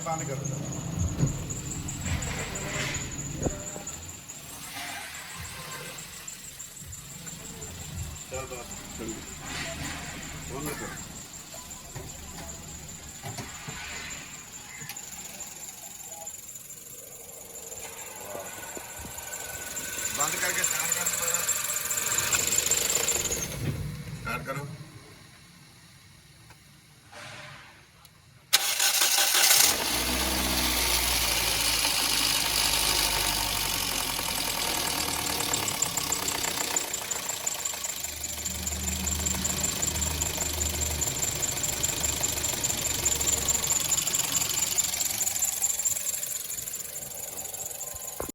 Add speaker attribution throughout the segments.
Speaker 1: बंद कर दो। चल बस बंद कर। बंद करके स्टार्ट कर दोबारा। स्टार्ट करो।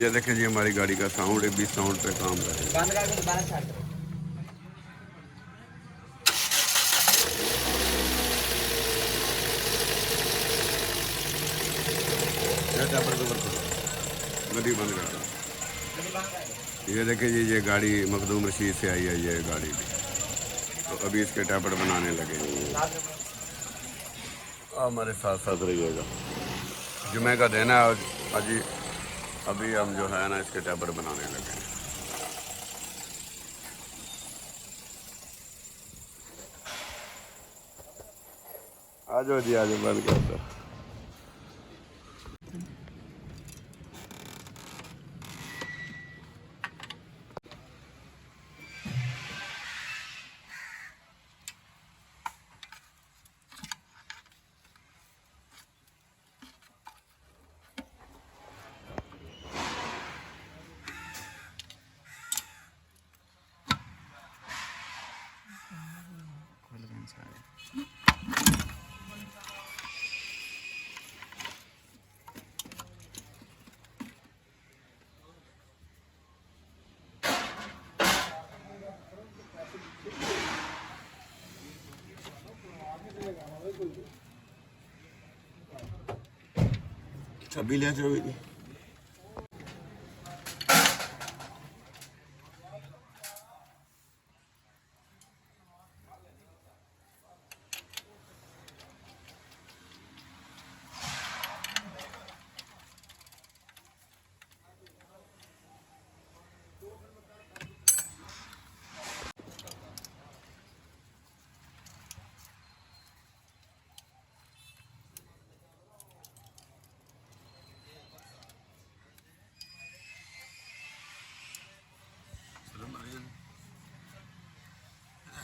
Speaker 1: ये देखिए जी हमारी गाड़ी का साउंड भी साउंड पे काम कर रहा है। बंद करके दोबारा स्टार्ट करो। गड्डी बंद कर दो। ये देखिए जी ये गाड़ी मखदूम रशीद से आई है ये गाड़ी भी, तो अभी इसके टैपट बनाने लगे। हमारे साथ साथ रहिएगा। जुमे का दिन है अजी, अभी हम जो है ना इसके टैपट बनाने लगे। आ जाओ जी, आ जाओ, बंद कर दो। छब्बी ले जाओ जी।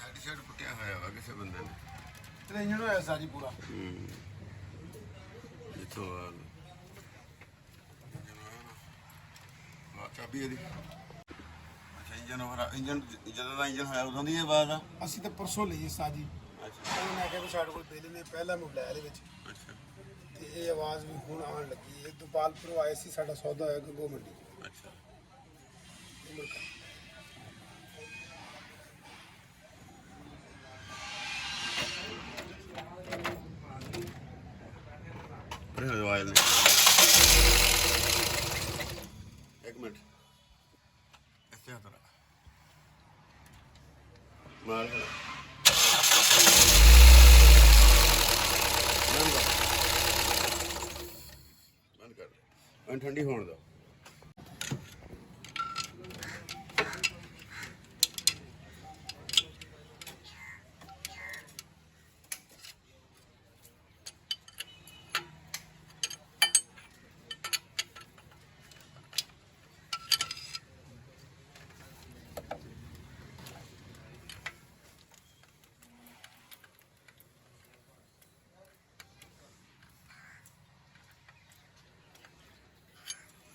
Speaker 1: हेडसेट पुटिया होया वा किसी बंदे ने। तेरा इंजन होया सारी पूरा। इतो चाबी है दी। अच्छा इंजन होरा इंजन ਜਦੋਂ ਦਾ ਇੰਜਨ ਹੋਇਆ ਉਦੋਂ ਦੀ ਇਹ ਆਵਾਜ਼ ਆ। ਅਸੀਂ ਤਾਂ ਪਰਸੋਂ ਲਈ ਸਾਜੀ। ਅੱਛਾ ਮੈਂ ਕਿਹਾ ਵੀ ਸਾਡੇ ਕੋਲ ਬਿੱਲ ਨੇ ਪਹਿਲਾ ਮੁੱਲਾ ਇਹਦੇ ਵਿੱਚ। ਅੱਛਾ ਤੇ ਇਹ ਆਵਾਜ਼ ਵੀ ਹੁਣ ਆਉਣ ਲੱਗੀ। ਇਹ ਦੁਪਾਲਪੁਰੋਂ ਆਏ ਸੀ, ਸਾਡਾ ਸੌਦਾ ਹੋਇਆ ਗੰਗੋ ਮੰਡੀ। ਅੱਛਾ एक मिनट ऐसे आता रहा मार बंद कर ठंडी होने दो।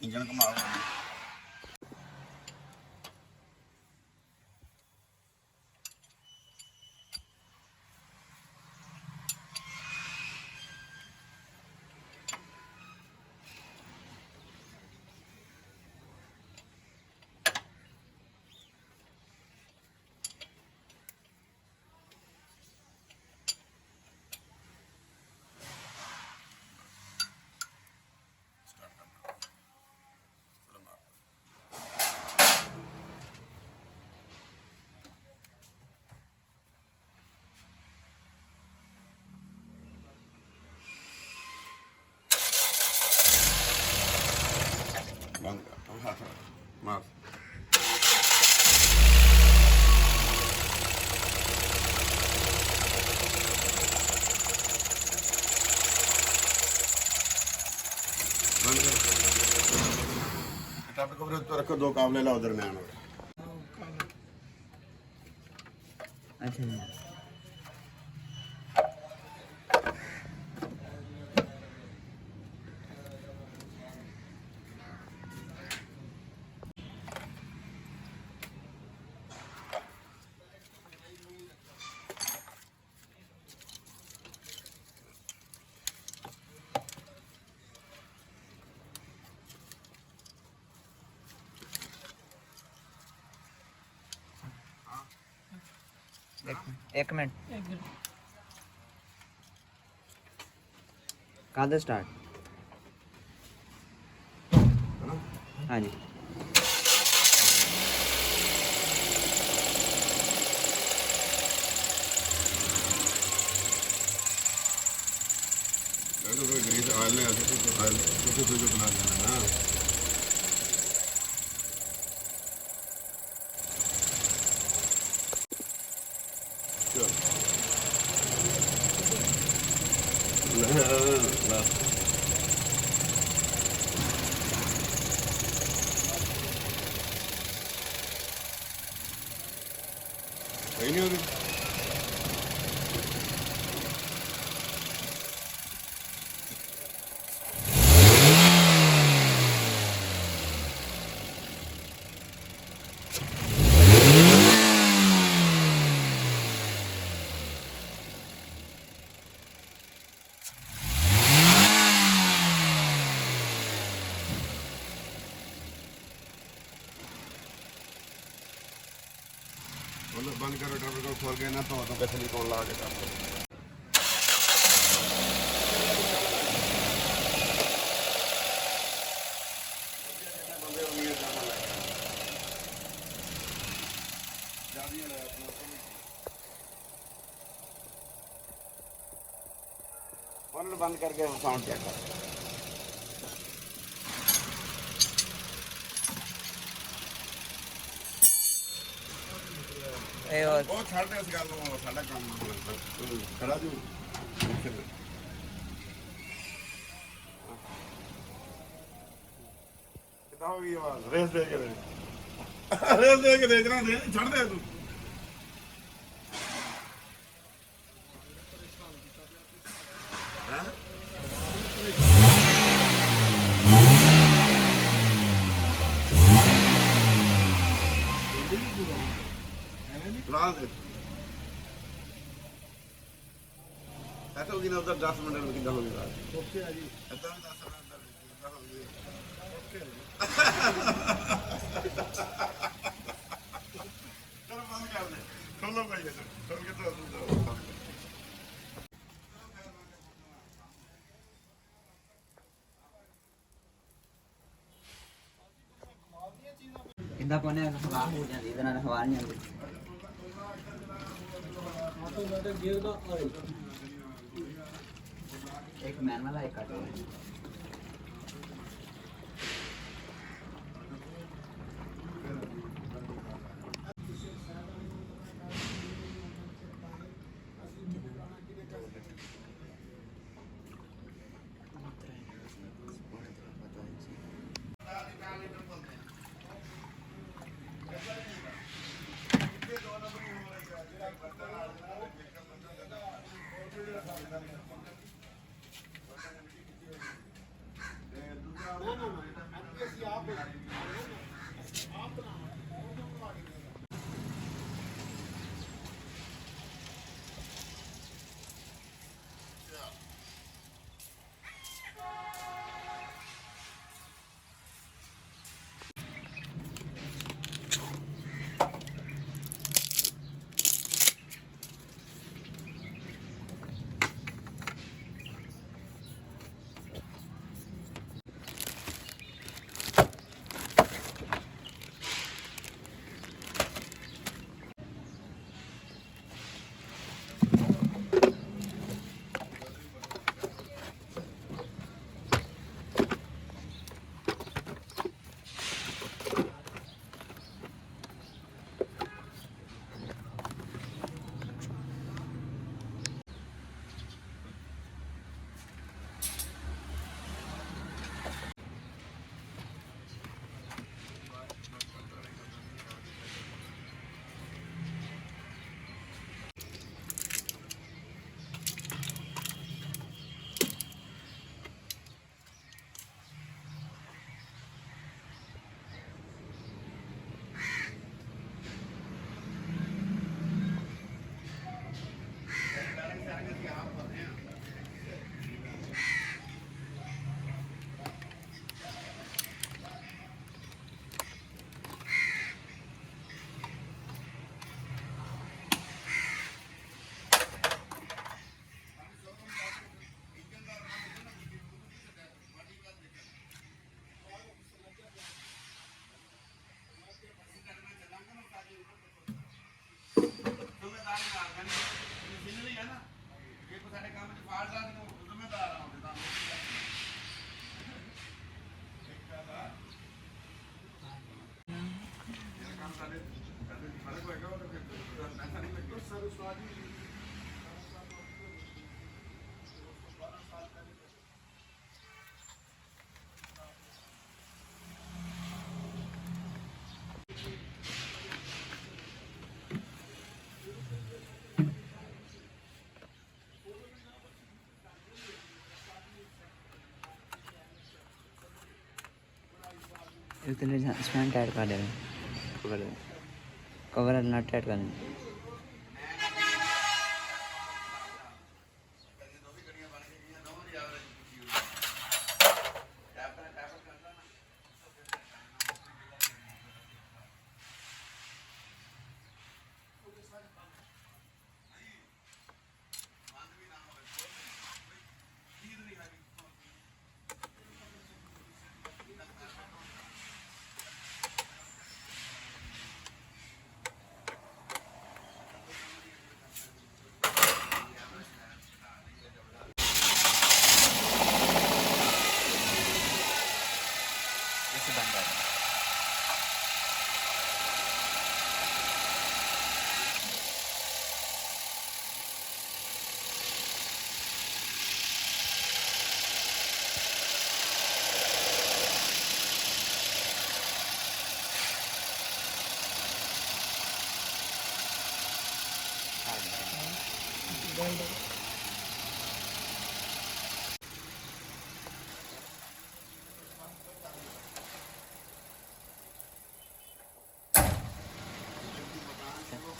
Speaker 1: इंजन घुमाओ।
Speaker 2: ਰੱਖੋ ਦੋ ਕਾਬਲੇ ਲਾਓ ਦਰਮਿਆਨ ਵਿੱਚ।
Speaker 3: ਅੱਛਾ ਜੀ। एक मिनट कहाँ स्टार्ट। हाँ जी
Speaker 2: ग्रीस ऑयल में ऐसे कुछ ऑयल कुछ जो बना देना ना। सही नहीं होगी। बंद करो ट्रैफिक को खोल के ना तो कैसे निकल ला के कर बंद करके साउंड चेक कर। ਉਹ ਛੱਡ ਦੇ ਇਸ ਗੱਲ ਨੂੰ ਸਾਡਾ ਕੰਮ ਖੜਾ ਜੂ ਕਿਦਾਂ ਹੋ ਗਈ ਆਵਾਜ਼ ਰੇਸ ਦੇ ਕੇ ਦੇਖਣਾ ਦੇ ਛੱਡ ਦੇ ਤੂੰ ऐसा होगी ना उधर 10 मिनट में कितना होगी बात ओके जी ऐसा भी 10 मिनट में कितना होगी ओके चलो बंद कर दे खोलो भाई ये खोल के तो
Speaker 3: इतना कोने हवा हो जाती इतना हवा नहीं आती। एक मैनुअल है एक ऑटो है। इतने स्टैंड टाइट कर दे कवर नट टाइट कर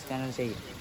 Speaker 3: स्कैनर चाहिए